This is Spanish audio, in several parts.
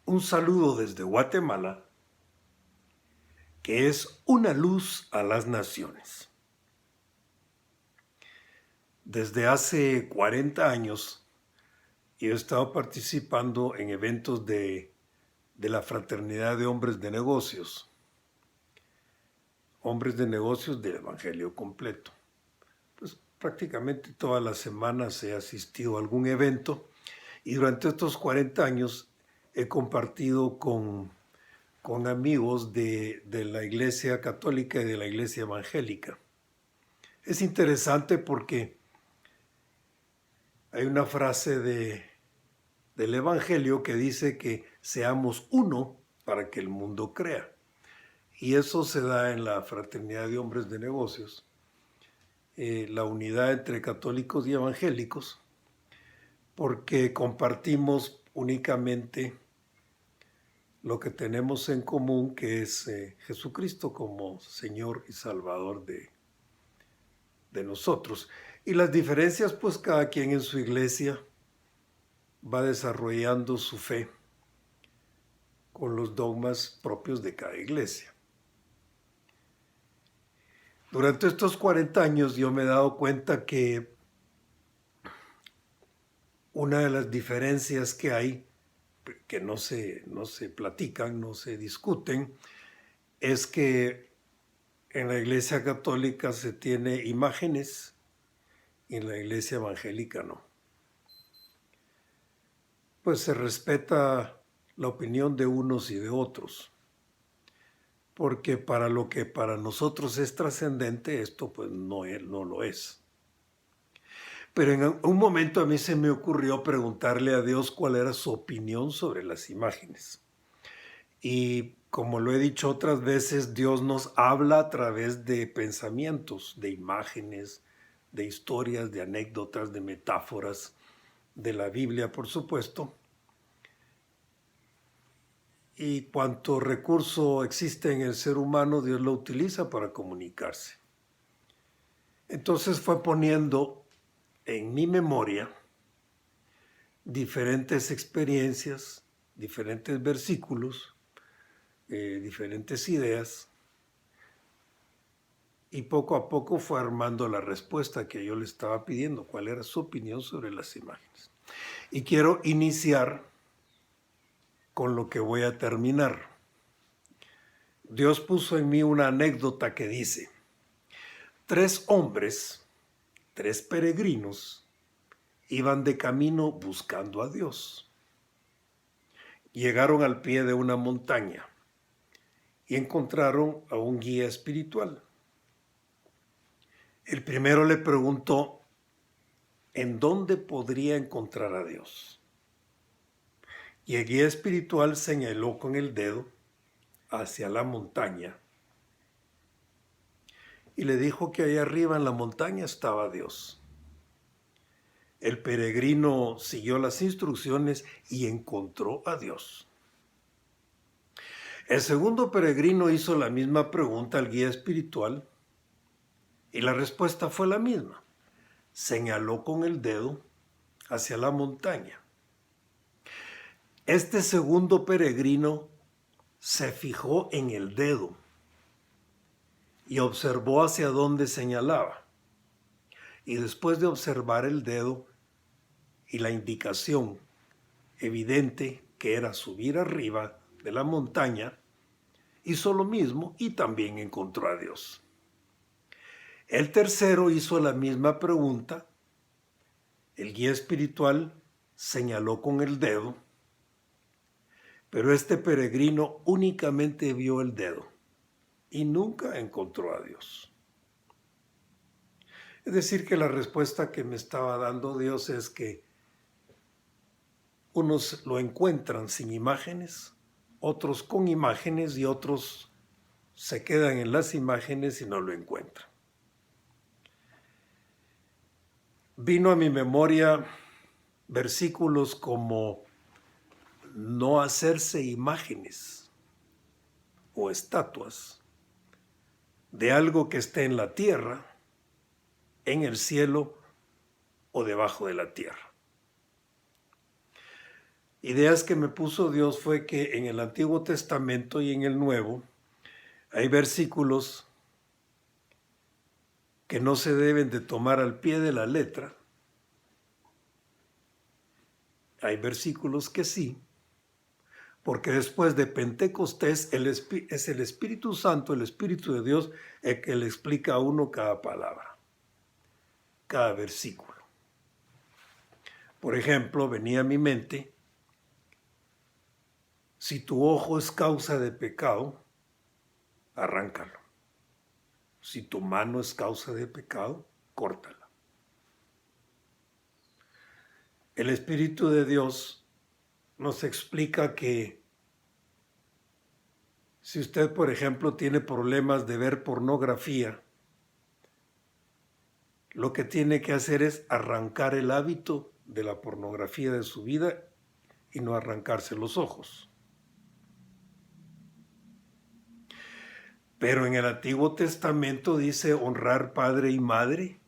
Un saludo desde Guatemala, que es una luz a las naciones. Desde hace 40 años yo he estado participando en eventos de la Fraternidad de Hombres de negocios del Evangelio completo. Pues prácticamente todas las semanas he asistido a algún evento y durante estos 40 años he compartido con amigos de la Iglesia Católica y de la Iglesia Evangélica. Es interesante porque hay una frase del Evangelio que dice que seamos uno para que el mundo crea. Y eso se da en la Fraternidad de Hombres de Negocios, la unidad entre católicos y evangélicos, porque compartimos únicamente lo que tenemos en común, que es Jesucristo como Señor y Salvador de nosotros. Y las diferencias, pues cada quien en su iglesia va desarrollando su fe con los dogmas propios de cada iglesia. Durante estos 40 años yo me he dado cuenta que una de las diferencias que hay, que no se platican, no se discuten, es que en la Iglesia Católica se tiene imágenes y en la Iglesia Evangélica no. Pues se respeta la opinión de unos y de otros, porque para lo que para nosotros es trascendente, esto pues no lo es. Pero en un momento a mí se me ocurrió preguntarle a Dios cuál era su opinión sobre las imágenes. Y como lo he dicho otras veces, Dios nos habla a través de pensamientos, de imágenes, de historias, de anécdotas, de metáforas, de la Biblia, por supuesto. Y cuanto recurso existe en el ser humano, Dios lo utiliza para comunicarse. Entonces fue poniendo en mi memoria diferentes experiencias, diferentes versículos, diferentes ideas, y poco a poco fue armando la respuesta que yo le estaba pidiendo, cuál era su opinión sobre las imágenes. Y quiero iniciar con lo que voy a terminar. Dios puso en mí una anécdota que dice: 3 hombres, 3 peregrinos, iban de camino buscando a Dios. Llegaron al pie de una montaña y encontraron a un guía espiritual. El primero le preguntó en dónde podría encontrar a Dios. Y el guía espiritual señaló con el dedo hacia la montaña y le dijo que allá arriba en la montaña estaba Dios. El peregrino siguió las instrucciones y encontró a Dios. El segundo peregrino hizo la misma pregunta al guía espiritual y la respuesta fue la misma. Señaló con el dedo hacia la montaña. Este segundo peregrino se fijó en el dedo y observó hacia dónde señalaba. Y después de observar el dedo y la indicación evidente que era subir arriba de la montaña, hizo lo mismo y también encontró a Dios. El tercero hizo la misma pregunta. El guía espiritual señaló con el dedo, pero este peregrino únicamente vio el dedo y nunca encontró a Dios. Es decir, que la respuesta que me estaba dando Dios es que unos lo encuentran sin imágenes, otros con imágenes y otros se quedan en las imágenes y no lo encuentran. Vino a mi memoria versículos como no hacerse imágenes o estatuas de algo que esté en la tierra, en el cielo o debajo de la tierra. ideas que me puso Dios fue que en el Antiguo Testamento y en el Nuevo hay versículos que no se deben de tomar al pie de la letra. Hay versículos que sí, porque después de Pentecostés es el Espíritu Santo, el Espíritu de Dios, el que le explica a uno cada palabra, cada versículo. Por ejemplo, venía a mi mente, si tu ojo es causa de pecado, arráncalo. Si tu mano es causa de pecado, córtala. El Espíritu de Dios nos explica que si usted, por ejemplo, tiene problemas de ver pornografía, lo que tiene que hacer es arrancar el hábito de la pornografía de su vida y no arrancarse los ojos. Pero en el Antiguo Testamento dice honrar padre y madre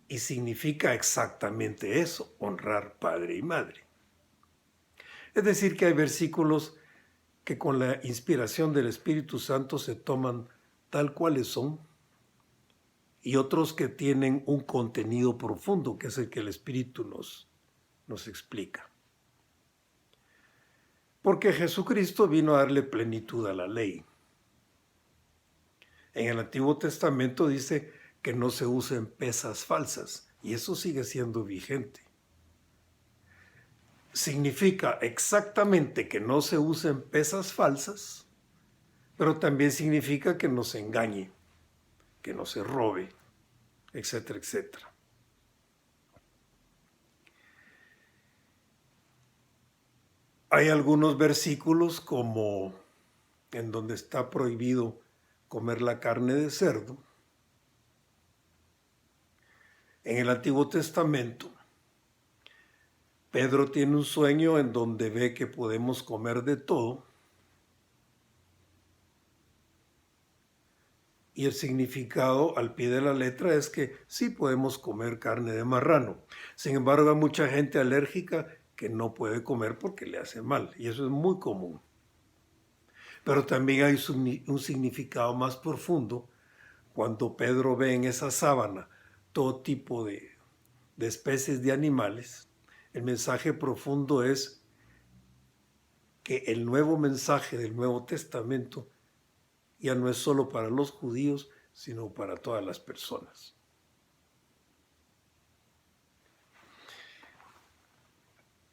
y significa exactamente eso, honrar padre y madre. Es decir, que hay versículos que con la inspiración del Espíritu Santo se toman tal cuales son y otros que tienen un contenido profundo, que es el que el Espíritu nos explica. Porque Jesucristo vino a darle plenitud a la ley. En el Antiguo Testamento dice que no se usen pesas falsas y eso sigue siendo vigente. Significa exactamente que no se usen pesas falsas, pero también significa que no se engañe, que no se robe, etcétera, etcétera. Hay algunos versículos como en donde está prohibido comer la carne de cerdo. En el Antiguo Testamento, Pedro tiene un sueño en donde ve que podemos comer de todo y el significado al pie de la letra es que sí podemos comer carne de marrano. Sin embargo, hay mucha gente alérgica que no puede comer porque le hace mal y eso es muy común. Pero también hay un significado más profundo cuando Pedro ve en esa sábana todo tipo de especies de animales. El mensaje profundo es que el nuevo mensaje del Nuevo Testamento ya no es solo para los judíos, sino para todas las personas.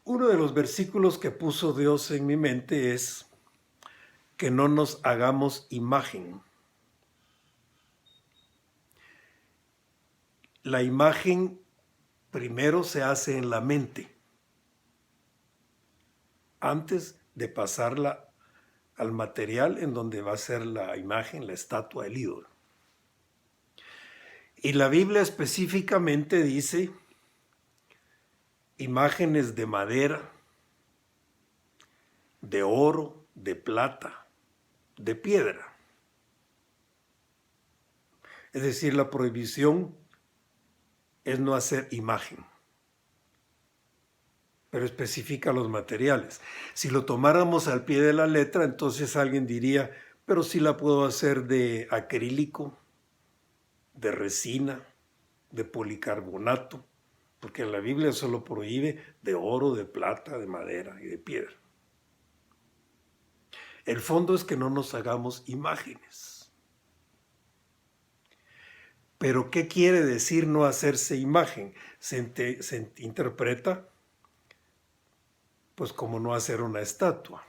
Uno de los versículos que puso Dios en mi mente es que no nos hagamos imagen. La imagen primero se hace en la mente, antes de pasarla al material en donde va a ser la imagen, la estatua, el ídolo. Y la Biblia específicamente dice imágenes de madera, de oro, de plata, de piedra. Es decir, la prohibición es no hacer imagen, pero especifica los materiales. Si lo tomáramos al pie de la letra, entonces alguien diría, pero sí la puedo hacer de acrílico, de resina, de policarbonato, porque la Biblia solo prohíbe de oro, de plata, de madera y de piedra. El fondo es que no nos hagamos imágenes. Pero ¿qué quiere decir no hacerse imagen? Se interpreta pues como no hacer una estatua.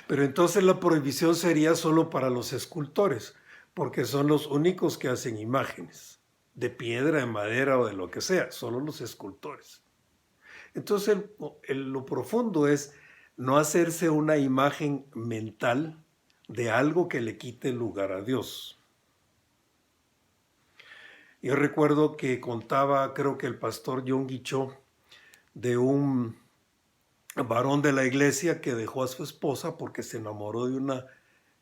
Pero entonces la prohibición sería solo para los escultores, porque son los únicos que hacen imágenes, de piedra, de madera o de lo que sea, solo los escultores. Entonces lo profundo es no hacerse una imagen mental de algo que le quite lugar a Dios. Yo recuerdo que contaba, creo que el pastor John Guichó, de un varón de la iglesia que dejó a su esposa porque se enamoró de una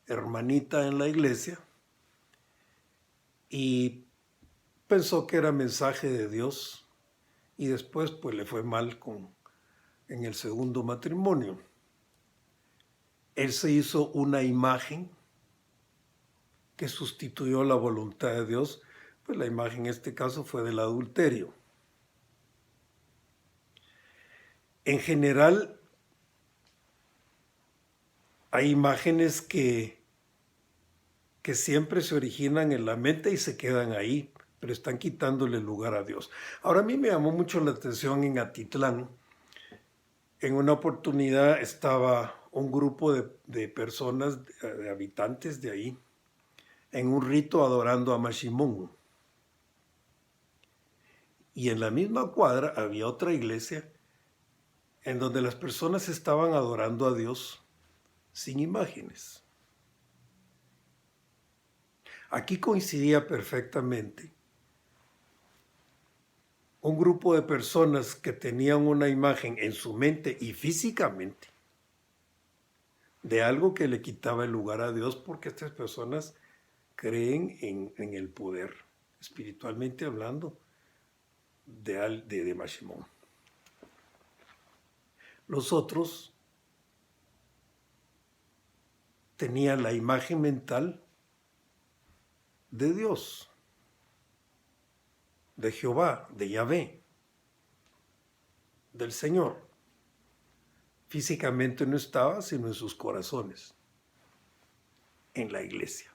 hermanita en la iglesia y pensó que era mensaje de Dios y después pues le fue mal con en el segundo matrimonio. Él se hizo una imagen que sustituyó la voluntad de Dios, pues la imagen en este caso fue del adulterio. En general, hay imágenes que siempre se originan en la mente y se quedan ahí, pero están quitándole lugar a Dios. Ahora, a mí me llamó mucho la atención en Atitlán. En una oportunidad estaba un grupo de personas, de habitantes de ahí, en un rito adorando a Mashimón. Y en la misma cuadra había otra iglesia en donde las personas estaban adorando a Dios sin imágenes. Aquí coincidía perfectamente un grupo de personas que tenían una imagen en su mente y físicamente de algo que le quitaba el lugar a Dios, porque estas personas creen en el poder, espiritualmente hablando, de Mashimón. Los otros tenían la imagen mental de Dios, de Jehová, de Yahvé, del Señor. Físicamente no estaba, sino en sus corazones, en la iglesia.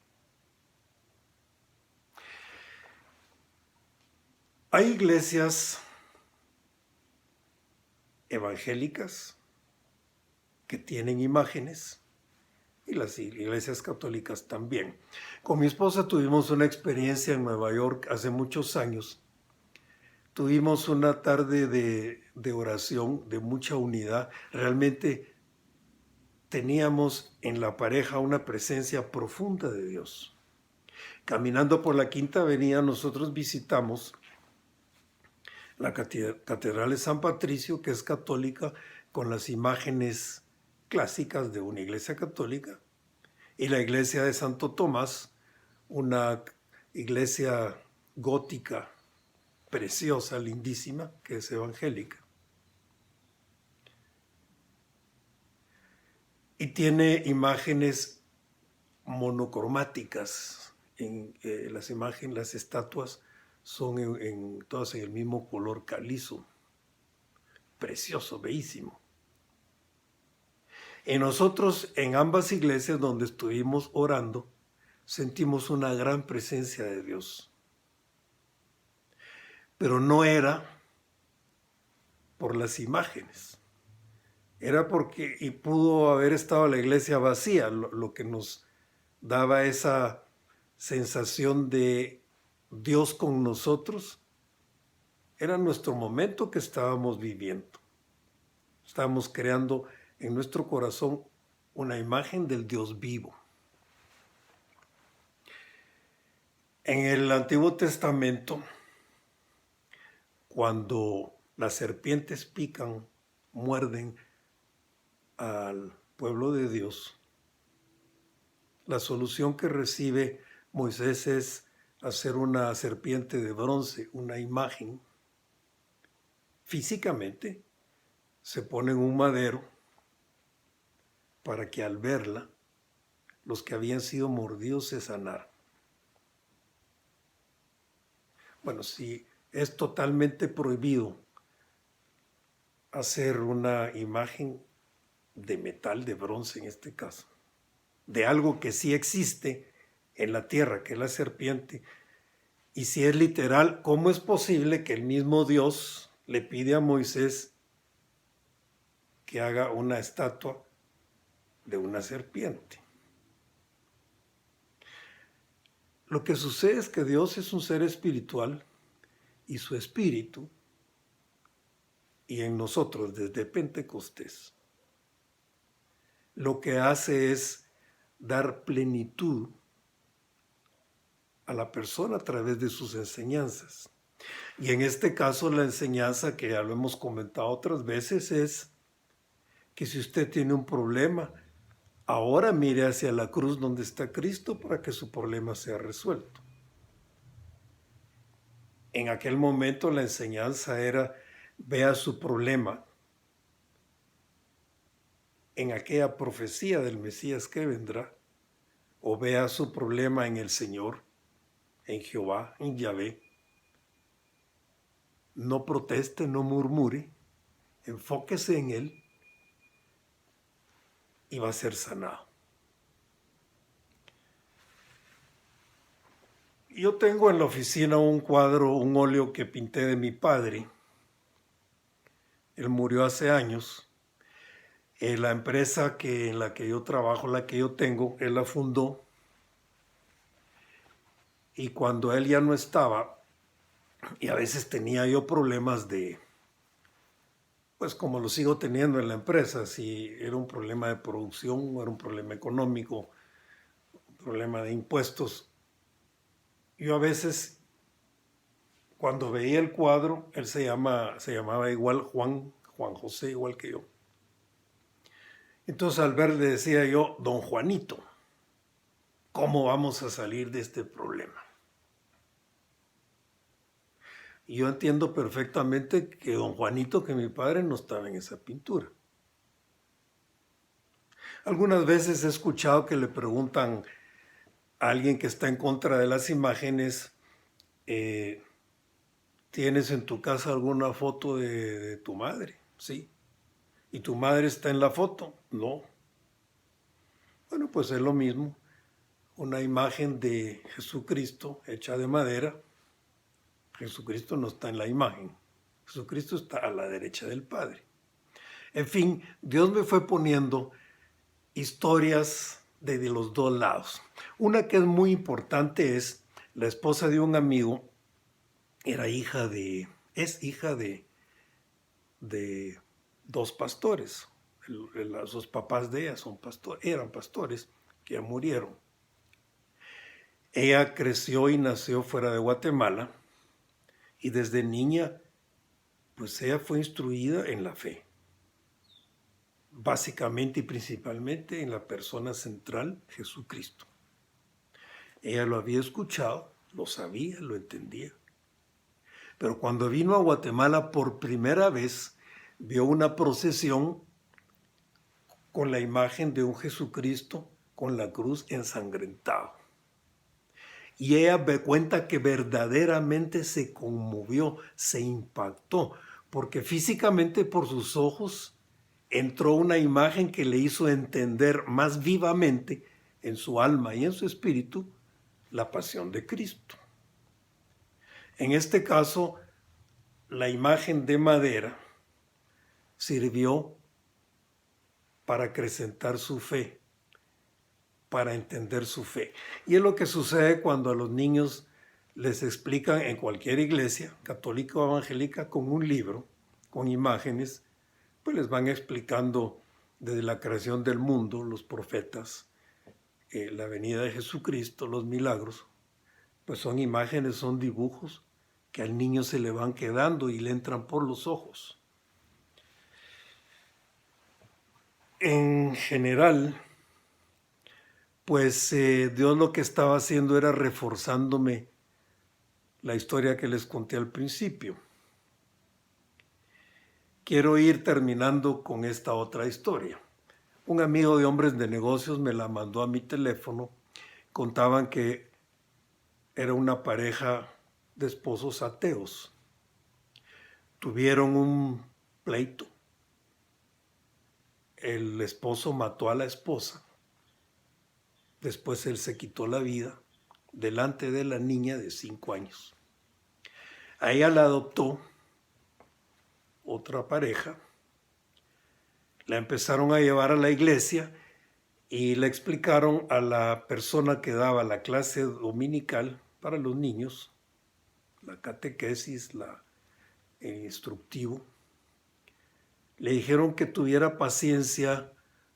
Hay iglesias evangélicas que tienen imágenes y las iglesias católicas también. Con mi esposa tuvimos una experiencia en Nueva York hace muchos años. Tuvimos una tarde de oración, de mucha unidad. Realmente teníamos en la pareja una presencia profunda de Dios. Caminando por la Quinta Avenida, nosotros visitamos la Catedral de San Patricio, que es católica, con las imágenes clásicas de una iglesia católica, y la iglesia de Santo Tomás, una iglesia gótica, preciosa, lindísima, que es evangélica. Y tiene imágenes monocromáticas. Las imágenes, las estatuas son todas en el mismo color calizo. Precioso, bellísimo. Y nosotros en ambas iglesias donde estuvimos orando, sentimos una gran presencia de Dios. Pero no era por las imágenes. Era porque, y pudo haber estado la iglesia vacía, lo que nos daba esa sensación de Dios con nosotros, era nuestro momento que estábamos viviendo. Estábamos creando en nuestro corazón una imagen del Dios vivo. En el Antiguo Testamento, cuando las serpientes pican, muerden al pueblo de Dios, la solución que recibe Moisés es hacer una serpiente de bronce, una imagen. Físicamente se pone en un madero para que al verla los que habían sido mordidos se sanaran. Bueno, si es totalmente prohibido hacer una imagen de metal, de bronce en este caso, de algo que sí existe en la tierra, que es la serpiente, y si es literal, ¿cómo es posible que el mismo Dios le pide a Moisés que haga una estatua de una serpiente? Lo que sucede es que Dios es un ser espiritual y su espíritu, y en nosotros desde Pentecostés, lo que hace es dar plenitud a la persona a través de sus enseñanzas. Y en este caso la enseñanza, que ya lo hemos comentado otras veces, es que si usted tiene un problema, ahora mire hacia la cruz donde está Cristo para que su problema sea resuelto. En aquel momento la enseñanza era: vea su problema en aquella profecía del Mesías que vendrá, o vea su problema en el Señor, en Jehová, en Yahvé, no proteste, no murmure, enfóquese en Él y va a ser sanado. Yo tengo en la oficina un cuadro, un óleo que pinté de mi padre. Él murió hace años. La empresa en la que yo trabajo, la que yo tengo, él la fundó. Y cuando él ya no estaba, y a veces tenía yo problemas pues como lo sigo teniendo en la empresa, si era un problema de producción, era un problema económico, un problema de impuestos. Yo a veces, cuando veía el cuadro, él se llamaba igual Juan José, igual que yo. Entonces al ver le decía yo, don Juanito, ¿cómo vamos a salir de este problema? Y yo entiendo perfectamente que don Juanito, que mi padre, no estaba en esa pintura. Algunas veces he escuchado que le preguntan a alguien que está en contra de las imágenes, ¿tienes en tu casa alguna foto de tu madre? Sí. ¿Y tu madre está en la foto? No. Bueno, pues es lo mismo. Una imagen de Jesucristo hecha de madera. Jesucristo no está en la imagen. Jesucristo está a la derecha del Padre. En fin, Dios me fue poniendo historias de los dos lados. Una que es muy importante es la esposa de un amigo, es hija de dos pastores. Los papás de ella eran pastores que ya murieron. Ella creció y nació fuera de Guatemala y desde niña, pues ella fue instruida en la fe. Básicamente y principalmente en la persona central, Jesucristo. Ella lo había escuchado, lo sabía, lo entendía. Pero cuando vino a Guatemala por primera vez, vio una procesión con la imagen de un Jesucristo con la cruz ensangrentado. Y ella me cuenta que verdaderamente se conmovió, se impactó, porque físicamente por sus ojos entró una imagen que le hizo entender más vivamente en su alma y en su espíritu la pasión de Cristo. En este caso, la imagen de madera sirvió para acrecentar su fe, para entender su fe. Y es lo que sucede cuando a los niños les explican en cualquier iglesia, católica o evangélica, con un libro, con imágenes, pues les van explicando desde la creación del mundo, los profetas, la venida de Jesucristo, los milagros, pues son imágenes, son dibujos que al niño se le van quedando y le entran por los ojos. En general, pues Dios lo que estaba haciendo era reforzándome la historia que les conté al principio. Quiero ir terminando con esta otra historia. Un amigo de hombres de negocios me la mandó a mi teléfono. Contaban que era una pareja de esposos ateos. Tuvieron un pleito. El esposo mató a la esposa. Después él se quitó la vida delante de la niña de 5 años. A ella la adoptó otra pareja. La empezaron a llevar a la iglesia y le explicaron a la persona que daba la clase dominical para los niños, la catequesis, el instructivo. Le dijeron que tuviera paciencia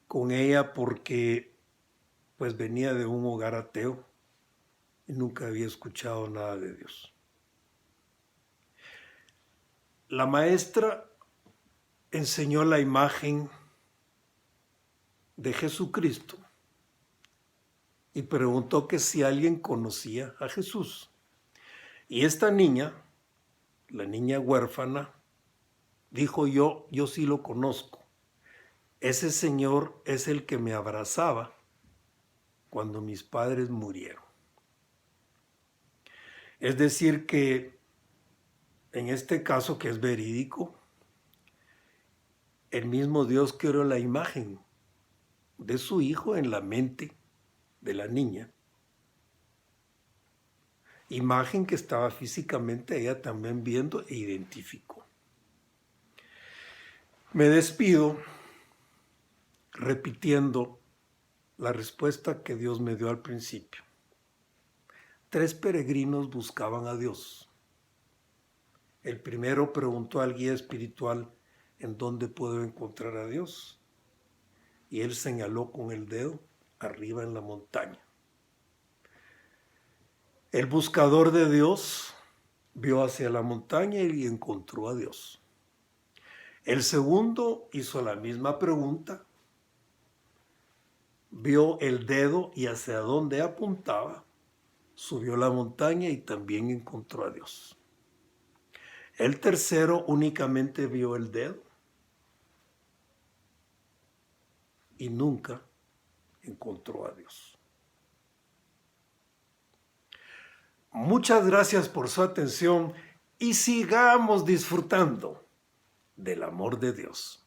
con ella porque pues venía de un hogar ateo y nunca había escuchado nada de Dios. La maestra enseñó la imagen de Jesucristo y preguntó que si alguien conocía a Jesús. Y esta niña, la niña huérfana, dijo yo sí lo conozco. Ese Señor es el que me abrazaba cuando mis padres murieron. Es decir que en este caso, que es verídico, el mismo Dios creó la imagen de su hijo en la mente de la niña. Imagen que estaba físicamente ella también viendo e identificó. Me despido repitiendo la respuesta que Dios me dio al principio. 3 peregrinos buscaban a Dios. El primero preguntó al guía espiritual, ¿en dónde puedo encontrar a Dios? Y él señaló con el dedo arriba en la montaña. El buscador de Dios vio hacia la montaña y encontró a Dios. El segundo hizo la misma pregunta, vio el dedo y hacia dónde apuntaba, subió la montaña y también encontró a Dios. El tercero únicamente vio el dedo y nunca encontró a Dios. Muchas gracias por su atención y sigamos disfrutando del amor de Dios.